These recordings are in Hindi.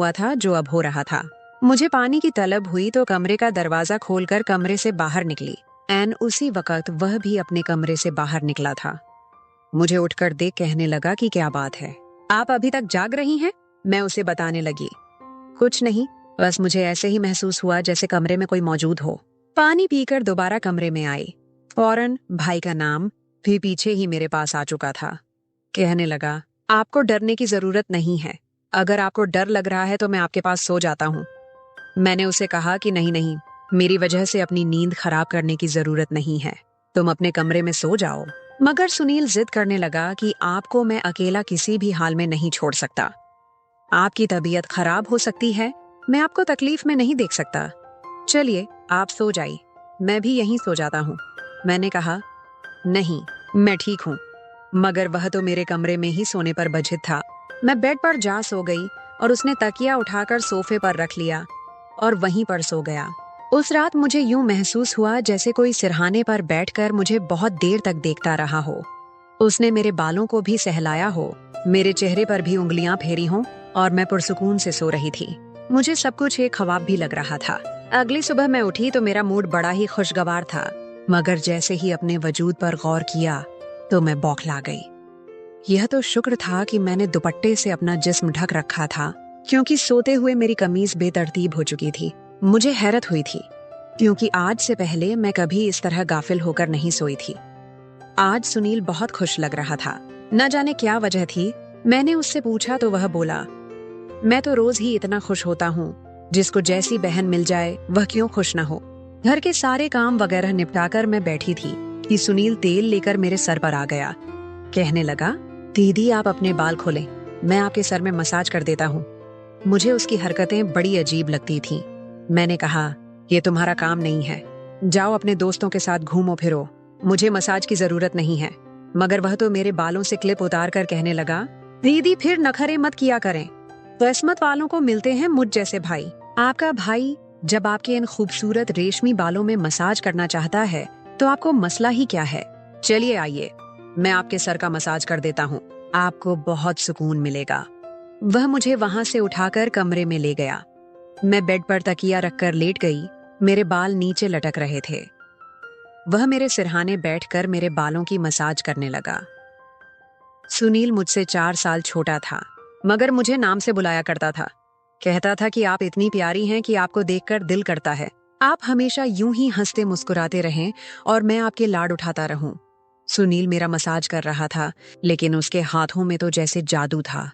हुआ था जो अब हो रहा था। मुझे पानी की तलब हुई तो कमरे का दरवाजा खोलकर कमरे से बाहर निकली। एन उसी वक्त वह भी अपने कमरे से बाहर निकला था। मुझे उठकर देख कहने लगा कि क्या बात है, आप अभी तक जाग रही हैं? मैं उसे बताने लगी, कुछ नहीं, बस मुझे ऐसे ही महसूस हुआ जैसे कमरे में कोई मौजूद हो। पानी पीकर दोबारा कमरे में आई। फौरन भाई का नाम भी पीछे ही मेरे पास आ चुका था। कहने लगा, आपको डरने की जरूरत नहीं है। अगर आपको डर लग रहा है तो मैं आपके पास सो जाता हूँ। मैंने उसे कहा कि नहीं नहीं, मेरी वजह से अपनी नींद खराब करने की जरूरत नहीं है, तुम अपने कमरे में सो जाओ। मगर सुनील जिद करने लगा कि आपको मैं अकेला किसी भी हाल में नहीं छोड़ सकता। आपकी तबीयत खराब हो सकती है, मैं आपको तकलीफ में नहीं देख सकता। चलिए आप सो जाइए, मैं भी यहीं सो जाता हूँ। मैंने कहा, नहीं, मैं ठीक हूँ। मगर वह तो मेरे कमरे में ही सोने पर बधिर था। मैं बेड पर जा सो गई और उसने तकिया उठाकर सोफे पर रख लिया और वहीं पर सो गया। उस रात मुझे यूं महसूस हुआ जैसे कोई सिरहाने पर बैठकर मुझे बहुत देर तक देखता रहा हो। उसने मेरे बालों को भी सहलाया हो, मेरे चेहरे पर भी उंगलियां फेरी हों और मैं पुरसुकून से सो रही थी। मुझे सब कुछ एक ख्वाब भी लग रहा था। अगली सुबह मैं उठी तो मेरा मूड बड़ा ही खुशगवार था, मगर जैसे ही अपने वजूद पर गौर किया तो मैं बौखला गई। यह तो शुक्र था कि मैंने दुपट्टे से अपना जिस्म ढक रखा था, क्योंकि सोते हुए मेरी कमीज बेतरतीब हो चुकी थी। मुझे हैरत हुई थी, क्योंकि आज से पहले मैं कभी इस तरह गाफिल होकर नहीं सोई थी। आज सुनील बहुत खुश लग रहा था, न जाने क्या वजह थी। मैंने उससे पूछा तो वह बोला, मैं तो रोज ही इतना खुश होता हूँ, जिसको जैसी बहन मिल जाए वह क्यों खुश न हो। घर के सारे काम वगैरह निपटाकर मैं बैठी थी कि सुनील तेल लेकर मेरे सर पर आ गया। कहने लगा, दीदी आप अपने बाल खोलें, मैं आपके सर में मसाज कर देता हूँ। मुझे उसकी हरकतें बड़ी अजीब लगती थीं। मैंने कहा, ये तुम्हारा काम नहीं है, जाओ अपने दोस्तों के साथ घूमो फिरो, मुझे मसाज की जरूरत नहीं है। मगर वह तो मेरे बालों से क्लिप उतार कर कहने लगा, दीदी फिर नखरे मत किया करें, किस्मत वालों को मिलते हैं मुझ जैसे भाई। आपका भाई जब आपके इन खूबसूरत रेशमी बालों में मसाज करना चाहता है तो आपको मसला ही क्या है। चलिए आइए, मैं आपके सर का मसाज कर देता हूँ, आपको बहुत सुकून मिलेगा। वह मुझे वहां से उठाकर कमरे में ले गया। मैं बेड पर तकिया रखकर लेट गई। मेरे बाल नीचे लटक रहे थे। वह मेरे सिरहाने बैठकर मेरे बालों की मसाज करने लगा। सुनील मुझसे 4 साल छोटा था, मगर मुझे नाम से बुलाया करता था। कहता था कि आप इतनी प्यारी हैं कि आपको देखकर दिल करता है, आप हमेशा यूं ही हंसते मुस्कुराते रहें और मैं आपके लाड उठाता रहूं। सुनील मेरा मसाज कर रहा था, लेकिन उसके हाथों में तो जैसे जादू था।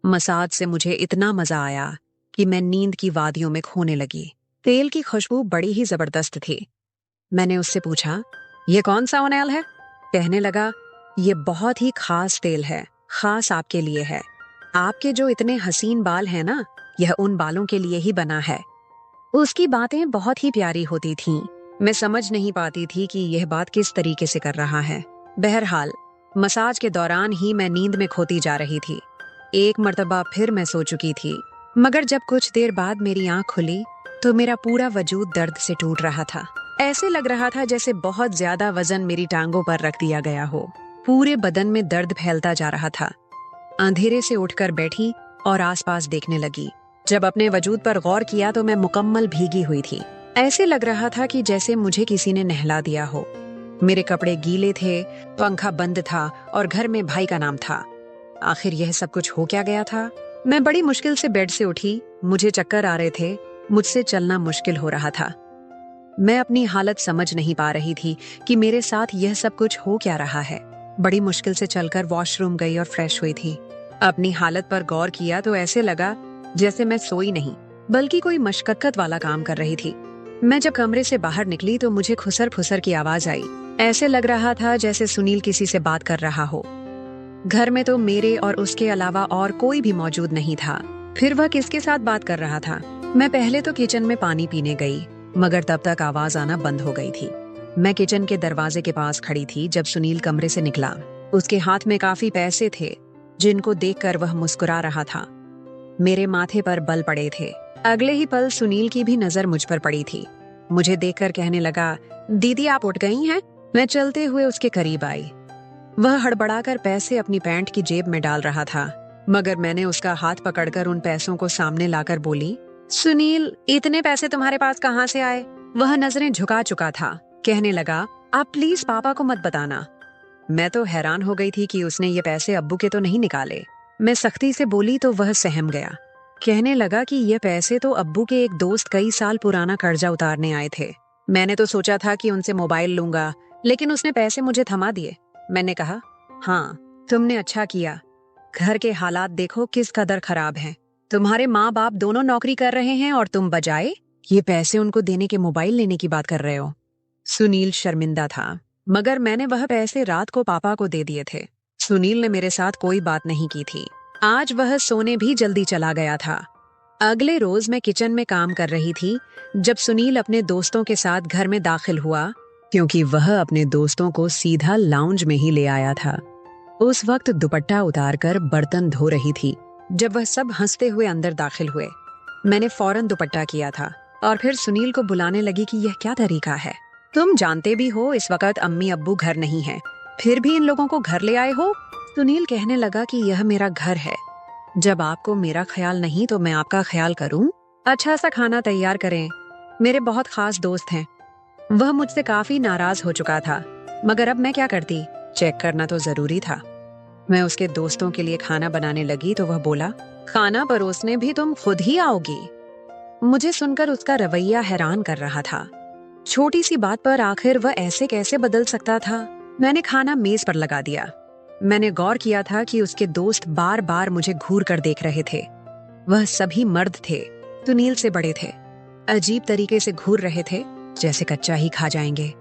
मसाज से मुझे इतना मजा आया कि मैं नींद की वादियों में खोने लगी। तेल की खुशबू बड़ी ही जबरदस्त थी। मैंने उससे पूछा, ये कौन सा ऑयल है? कहने लगा, ये बहुत ही खास तेल है, खास आपके लिए है। आपके जो इतने हसीन बाल हैं ना, यह उन बालों के लिए ही बना है। उसकी बातें बहुत ही प्यारी होती थीं। मैं समझ नहीं पाती थी कि यह बात किस तरीके से कर रहा है। बहरहाल मसाज के दौरान ही मैं नींद में खोती जा रही थी। एक मर्तबा फिर मैं सो चुकी थी, मगर जब कुछ देर बाद मेरी आंख खुली तो मेरा पूरा वजूद दर्द से टूट रहा था। ऐसे लग रहा था जैसे बहुत ज्यादा वजन मेरी टांगों पर रख दिया गया हो। पूरे बदन में दर्द फैलता जा रहा था। अंधेरे से उठकर बैठी और आसपास देखने लगी। जब अपने वजूद पर गौर किया तो मैं मुकम्मल भीगी हुई थी। ऐसे लग रहा था कि जैसे मुझे किसी ने नहला दिया हो। मेरे कपड़े गीले थे, पंखा बंद था और घर में भाई का नाम था। आखिर यह सब कुछ हो क्या गया था? मैं बड़ी मुश्किल से बेड से उठी। मुझे चक्कर आ रहे थे, मुझसे चलना मुश्किल हो रहा था। मैं अपनी हालत समझ नहीं पा रही थी कि मेरे साथ यह सब कुछ हो क्या रहा है। बड़ी मुश्किल से चलकर वॉशरूम गई और फ्रेश हुई थी। अपनी हालत पर गौर किया तो ऐसे लगा जैसे मैं सोई नहीं, बल्कि कोई मशक्कत वाला काम कर रही थी। मैं जब कमरे से बाहर निकली तो मुझे खुसर फुसर की आवाज आई। ऐसे लग रहा था जैसे सुनील किसी से बात कर रहा हो। घर में तो मेरे और उसके अलावा और कोई भी मौजूद नहीं था। फिर वह किसके साथ बात कर रहा था? मैं पहले तो किचन में पानी पीने गई, मगर तब तक आवाज आना बंद हो गई थी। मैं किचन के दरवाजे के पास खड़ी थी जब सुनील कमरे से निकला। उसके हाथ में काफी पैसे थे, जिनको देखकर वह मुस्कुरा रहा था। मेरे माथे पर बल पड़े थे। अगले ही पल सुनील की भी नजर मुझ पर पड़ी थी। मुझे देखकर कहने लगा, दीदी आप उठ गई हैं? मैं चलते हुए उसके करीब आई। वह हड़बड़ाकर पैसे अपनी पैंट की जेब में डाल रहा था। मगर मैंने उसका हाथ पकड़कर उन पैसों को सामने लाकर बोली, सुनील, इतने पैसे तुम्हारे पास कहाँ से आए? वह नजरें झुका चुका था। कहने लगा, आप प्लीज पापा को मत बताना। मैं तो हैरान हो गई थी कि उसने ये पैसे अब्बू के तो नहीं निकाले। मैं सख्ती से बोली तो वह सहम गया। कहने लगा कि ये पैसे तो अब्बू के एक दोस्त कई साल पुराना कर्जा उतारने आए थे। मैंने तो सोचा था कि उनसे मोबाइल लूंगा, लेकिन उसने पैसे मुझे थमा दिए। मैंने कहा, हाँ, तुमने अच्छा किया। घर के हालात देखो किस कदर खराब हैं। तुम्हारे माँ बाप दोनों नौकरी कर रहे हैं और तुम बजाय ये पैसे उनको देने के मोबाइल लेने की बात कर रहे हो। सुनील शर्मिंदा था, मगर मैंने वह पैसे रात को पापा को दे दिए थे। सुनील ने मेरे साथ कोई बात नहीं की थी। आज वह सोने भी जल्दी चला गया था। अगले रोज मैं किचन में काम कर रही थी जब सुनील अपने दोस्तों के साथ घर में दाखिल हुआ, क्योंकि वह अपने दोस्तों को सीधा लाउंज में ही ले आया था। उस वक्त दुपट्टा उतारकर बर्तन धो रही थी जब वह सब हंसते हुए अंदर दाखिल हुए। मैंने फौरन दुपट्टा किया था और फिर सुनील को बुलाने लगी कि यह क्या तरीका है? तुम जानते भी हो इस वक्त अम्मी अब्बू घर नहीं है, फिर भी इन लोगों को घर ले आए हो। सुनील कहने लगा कि यह मेरा घर है। जब आपको मेरा ख्याल नहीं तो मैं आपका ख्याल करूं। अच्छा सा खाना तैयार करें, मेरे बहुत खास दोस्त हैं। वह मुझसे काफी नाराज हो चुका था, मगर अब मैं क्या करती? चेक करना तो जरूरी था। मैं उसके दोस्तों के लिए खाना बनाने लगी तो वह बोला, खाना परोसने भी तुम खुद ही आओगी? मुझे सुनकर उसका रवैया हैरान कर रहा था। छोटी सी बात पर आखिर वह ऐसे कैसे बदल सकता था? मैंने खाना मेज पर लगा दिया। मैंने गौर किया था कि उसके दोस्त बार बार मुझे घूर कर देख रहे थे। वह सभी मर्द थे, सुनील से बड़े थे। अजीब तरीके से घूर रहे थे, जैसे कच्चा ही खा जाएंगे।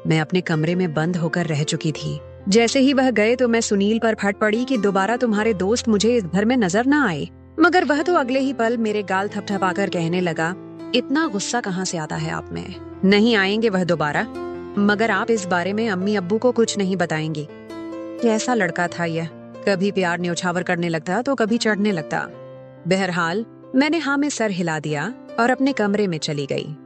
मैं अपने कमरे में बंद होकर रह चुकी थी। जैसे ही वह गए तो मैं सुनील पर फट पड़ी कि दोबारा तुम्हारे दोस्त मुझे इस घर में नजर ना आए। मगर वह तो अगले ही पल मेरे गाल थपथपाकर कहने लगा, इतना गुस्सा कहाँ से आता है आप में? नहीं आएंगे वह दोबारा, मगर आप इस बारे में अम्मी अब्बू को कुछ नहीं बताएंगी। कैसा लड़का था यह, कभी प्यार न्योछावर करने लगता तो कभी चढ़ने लगता। बहरहाल मैंने हाँ में सर हिला दिया और अपने कमरे में चली गई।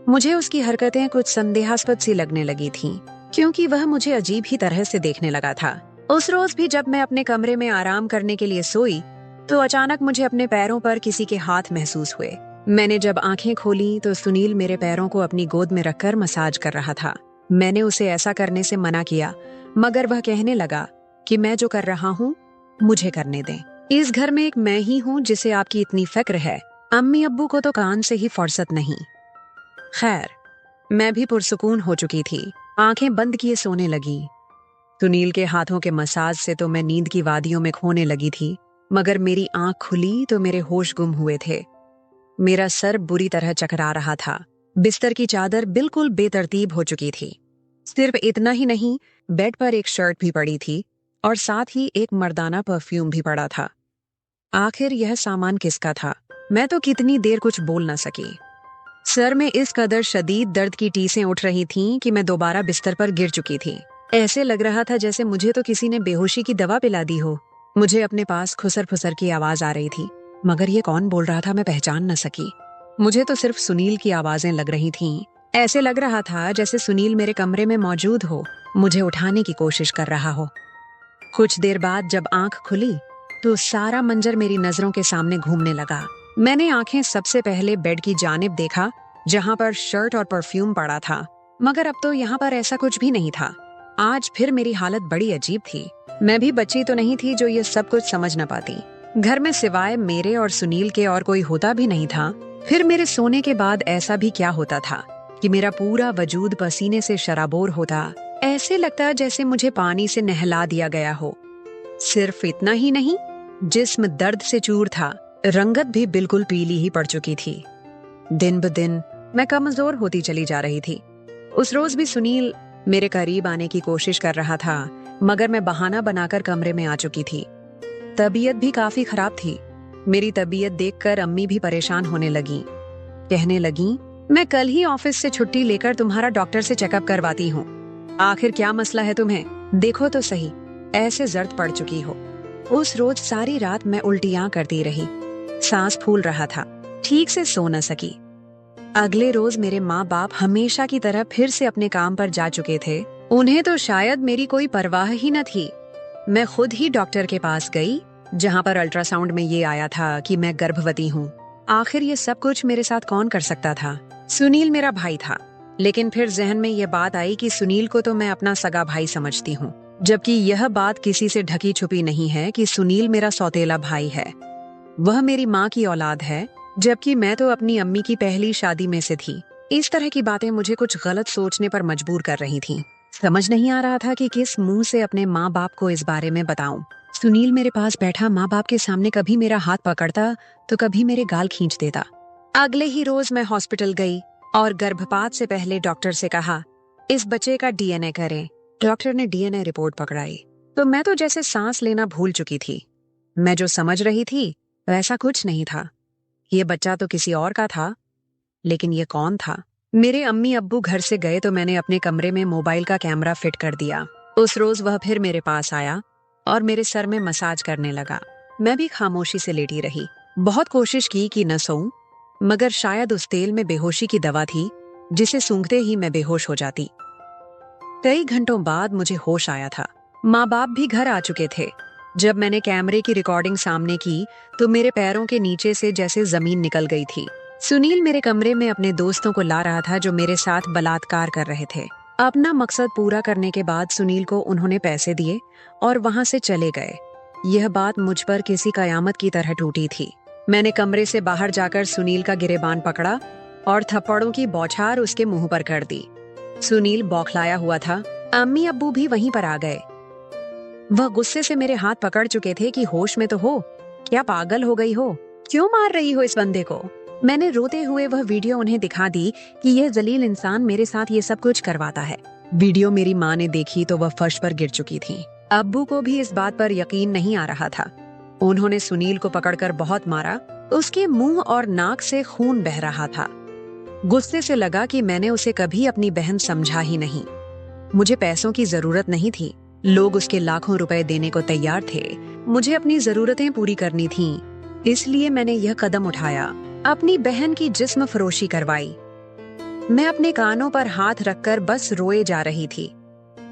मुझे उसकी हरकतें कुछ संदेहास्पद सी लगने लगी थीं, क्योंकि वह मुझे अजीब ही तरह से देखने लगा था। उस रोज भी जब मैं अपने कमरे में आराम करने के लिए सोई तो अचानक मुझे अपने पैरों पर किसी के हाथ महसूस हुए। मैंने जब आंखें खोली तो सुनील मेरे पैरों को अपनी गोद में रखकर मसाज कर रहा था। मैंने उसे ऐसा करने से मना किया, मगर वह कहने लगा कि मैं जो कर रहा हूँ मुझे करने दें। इस घर में एक मैं ही हूँ जिसे आपकी इतनी फिक्र है। अम्मी अब्बू को तो कान से ही फुर्सत नहीं। खैर, मैं भी पुरसुकून हो चुकी थी, आंखें बंद किए सोने लगी। सुनील के हाथों के मसाज से तो मैं नींद की वादियों में खोने लगी थी, मगर मेरी आंख खुली तो मेरे होश गुम हुए थे। मेरा सर बुरी तरह चकरा रहा था। बिस्तर की चादर बिल्कुल बेतरतीब हो चुकी थी। सिर्फ इतना ही नहीं, बेड पर एक शर्ट भी पड़ी थी और साथ ही एक मर्दाना परफ्यूम भी पड़ा था। आखिर यह सामान किसका था? मैं तो कितनी देर कुछ बोल न सकी। सर में इस कदर शदीद दर्द की टीसें उठ रही थीं कि मैं दोबारा बिस्तर पर गिर चुकी थी। ऐसे लग रहा था जैसे मुझे तो किसी ने बेहोशी की दवा पिला दी हो। मुझे अपने पास खुसर फुसर की आवाज आ रही थी, मगर ये कौन बोल रहा था मैं पहचान न सकी। मुझे तो सिर्फ सुनील की आवाजें लग रही थीं। ऐसे लग रहा था जैसे सुनील मेरे कमरे में मौजूद हो, मुझे उठाने की कोशिश कर रहा हो। कुछ देर बाद जब आंख खुली तो सारा मंजर मेरी नजरों के सामने घूमने लगा। मैंने आंखें सबसे पहले बेड की जानिब देखा, जहां पर शर्ट और परफ्यूम पड़ा था, मगर अब तो यहाँ पर ऐसा कुछ भी नहीं था। आज फिर मेरी हालत बड़ी अजीब थी। मैं भी बच्ची तो नहीं थी जो ये सब कुछ समझ न पाती। घर में सिवाय मेरे और सुनील के और कोई होता भी नहीं था। फिर मेरे सोने के बाद ऐसा भी क्या होता था कि मेरा पूरा वजूद पसीने से शराबोर होता। ऐसे लगता जैसे मुझे पानी से नहला दिया गया हो। सिर्फ इतना ही नहीं, जिस्म दर्द से चूर था, रंगत भी बिल्कुल पीली ही पड़ चुकी थी। दिन ब दिन मैं कमजोर होती चली जा रही थी। उस रोज भी सुनील मेरे करीब आने की कोशिश कर रहा था, मगर मैं बहाना बनाकर कमरे में आ चुकी थी। तबीयत भी काफी खराब थी। मेरी तबीयत देखकर अम्मी भी परेशान होने लगी। कहने लगी, मैं कल ही ऑफिस से छुट्टी लेकर तुम्हारा डॉक्टर से चेकअप करवाती हूँ। आखिर क्या मसला है तुम्हें? देखो तो सही, ऐसे जर्द पड़ चुकी हो। उस रोज सारी रात मैं उल्टियां करती रही, सांस फूल रहा था, ठीक से सो न सकी। अगले रोज मेरे माँ बाप हमेशा की तरह फिर से अपने काम पर जा चुके थे। उन्हें तो शायद मेरी कोई परवाह ही न थी। मैं खुद ही डॉक्टर के पास गई, जहां पर अल्ट्रासाउंड में ये आया था कि मैं गर्भवती हूँ। आखिर ये सब कुछ मेरे साथ कौन कर सकता था? सुनील मेरा भाई था, लेकिन फिर जहन में ये बात आई कि सुनील को तो मैं अपना सगा भाई समझती हूँ, जबकि यह बात किसी से ढकी छुपी नहीं है कि सुनील मेरा सौतेला भाई है। वह मेरी माँ की औलाद है, जबकि मैं तो अपनी अम्मी की पहली शादी में से थी। इस तरह की बातें मुझे कुछ गलत सोचने पर मजबूर कर रही थीं। समझ नहीं आ रहा था कि किस मुंह से अपने माँ बाप को इस बारे में बताऊं। सुनील मेरे पास बैठा माँ बाप के सामने कभी मेरा हाथ पकड़ता तो कभी मेरे गाल खींच देता। अगले ही रोज मैं हॉस्पिटल गई और गर्भपात से पहले डॉक्टर से कहा, इस बच्चे का डीएनए करें। डॉक्टर ने डीएनए रिपोर्ट पकड़ाई तो मैं तो जैसे सांस लेना भूल चुकी थी। मैं जो समझ रही थी वैसा कुछ नहीं था। ये बच्चा तो किसी और का था, लेकिन ये कौन था? मेरे अम्मी अब्बू घर से गए तो मैंने अपने कमरे में मोबाइल का कैमरा फिट कर दिया। उस रोज वह फिर मेरे पास आया और मेरे सर में मसाज करने लगा। मैं भी खामोशी से लेटी रही। बहुत कोशिश की कि न सोऊं, मगर शायद उस तेल में बेहोशी की दवा थी जिसे सूंघते ही मैं बेहोश हो जाती। कई घंटों बाद मुझे होश आया था। माँ बाप भी घर आ चुके थे। जब मैंने कैमरे की रिकॉर्डिंग सामने की तो मेरे पैरों के नीचे से जैसे जमीन निकल गई थी। सुनील मेरे कमरे में अपने दोस्तों को ला रहा था जो मेरे साथ बलात्कार कर रहे थे। अपना मकसद पूरा करने के बाद सुनील को उन्होंने पैसे दिए और वहां से चले गए। यह बात मुझ पर किसी कयामत की तरह टूटी थी। मैंने कमरे से बाहर जाकर सुनील का गिरेबान पकड़ा और थप्पड़ों की बौछार उसके मुंह पर कर दी। सुनील बौखलाया हुआ था। अम्मी अब्बू भी वहीं पर आ गए। वह गुस्से से मेरे हाथ पकड़ चुके थे कि होश में तो हो, क्या पागल हो गई हो? क्यों मार रही हो इस बंदे को? मैंने रोते हुए वह वीडियो उन्हें दिखा दी कि यह जलील इंसान मेरे साथ ये सब कुछ करवाता है। वीडियो मेरी माँ ने देखी तो वह फर्श पर गिर चुकी थी। अब्बू को भी इस बात पर यकीन नहीं आ रहा था। उन्होंने सुनील को पकड़कर बहुत मारा। उसके मुंह और नाक से खून बह रहा था। गुस्से से लगा कि मैंने उसे कभी अपनी बहन समझा ही नहीं। मुझे पैसों की जरूरत नहीं थी। लोग उसके लाखों रुपए देने को तैयार थे। मुझे अपनी जरूरतें पूरी करनी थीं। इसलिए मैंने यह कदम उठाया, अपनी बहन की जिस्म फरोशी करवाई। मैं अपने कानों पर हाथ रखकर बस रोए जा रही थी।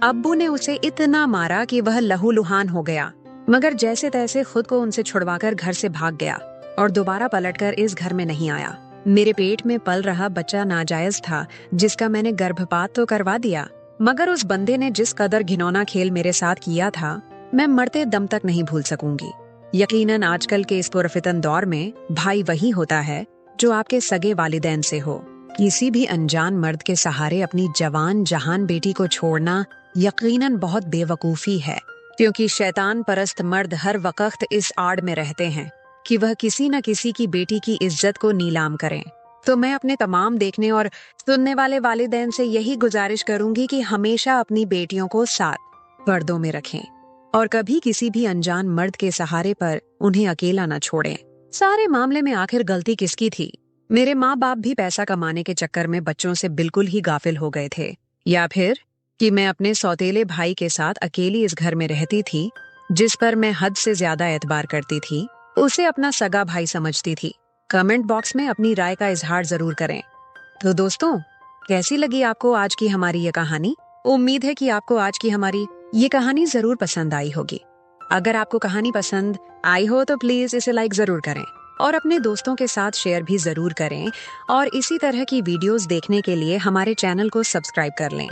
अब्बू ने उसे इतना मारा कि वह लहूलुहान हो गया, मगर जैसे तैसे खुद को उनसे छुड़वाकर घर से भाग गया और दोबारा पलटकर इस घर में नहीं आया। मेरे पेट में पल रहा बच्चा नाजायज था, जिसका मैंने गर्भपात तो करवा दिया, मगर उस बंदे ने जिस कदर घिनौना खेल मेरे साथ किया था, मैं मरते दम तक नहीं भूल सकूंगी। यकीनन आजकल के इस पुरफितन दौर में भाई वही होता है जो आपके सगे वालिदैन से हो। किसी भी अनजान मर्द के सहारे अपनी जवान जहान बेटी को छोड़ना यकीनन बहुत बेवकूफी है, क्योंकि शैतान परस्त मर्द हर वक्त इस आड़ में रहते हैं कि वह किसी न किसी की बेटी की इज्जत को नीलाम करें। तो मैं अपने तमाम देखने और सुनने वाले वालिदैन से यही गुजारिश करूंगी कि हमेशा अपनी बेटियों को साथ पर्दों में रखें और कभी किसी भी अनजान मर्द के सहारे पर उन्हें अकेला न छोड़ें। सारे मामले में आखिर गलती किसकी थी? मेरे माँ बाप भी पैसा कमाने के चक्कर में बच्चों से बिल्कुल ही गाफिल हो गए थे, या फिर कि मैं अपने सौतेले भाई के साथ अकेली इस घर में रहती थी, जिस पर मैं हद से ज्यादा एतबार करती थी, उसे अपना सगा भाई समझती थी। कमेंट बॉक्स में अपनी राय का इजहार जरूर करें। तो दोस्तों, कैसी लगी आपको आज की हमारी ये कहानी? उम्मीद है कि आपको आज की हमारी ये कहानी जरूर पसंद आई होगी। अगर आपको कहानी पसंद आई हो तो प्लीज इसे लाइक जरूर करें और अपने दोस्तों के साथ शेयर भी जरूर करें, और इसी तरह की वीडियोस देखने के लिए हमारे चैनल को सब्सक्राइब कर लें।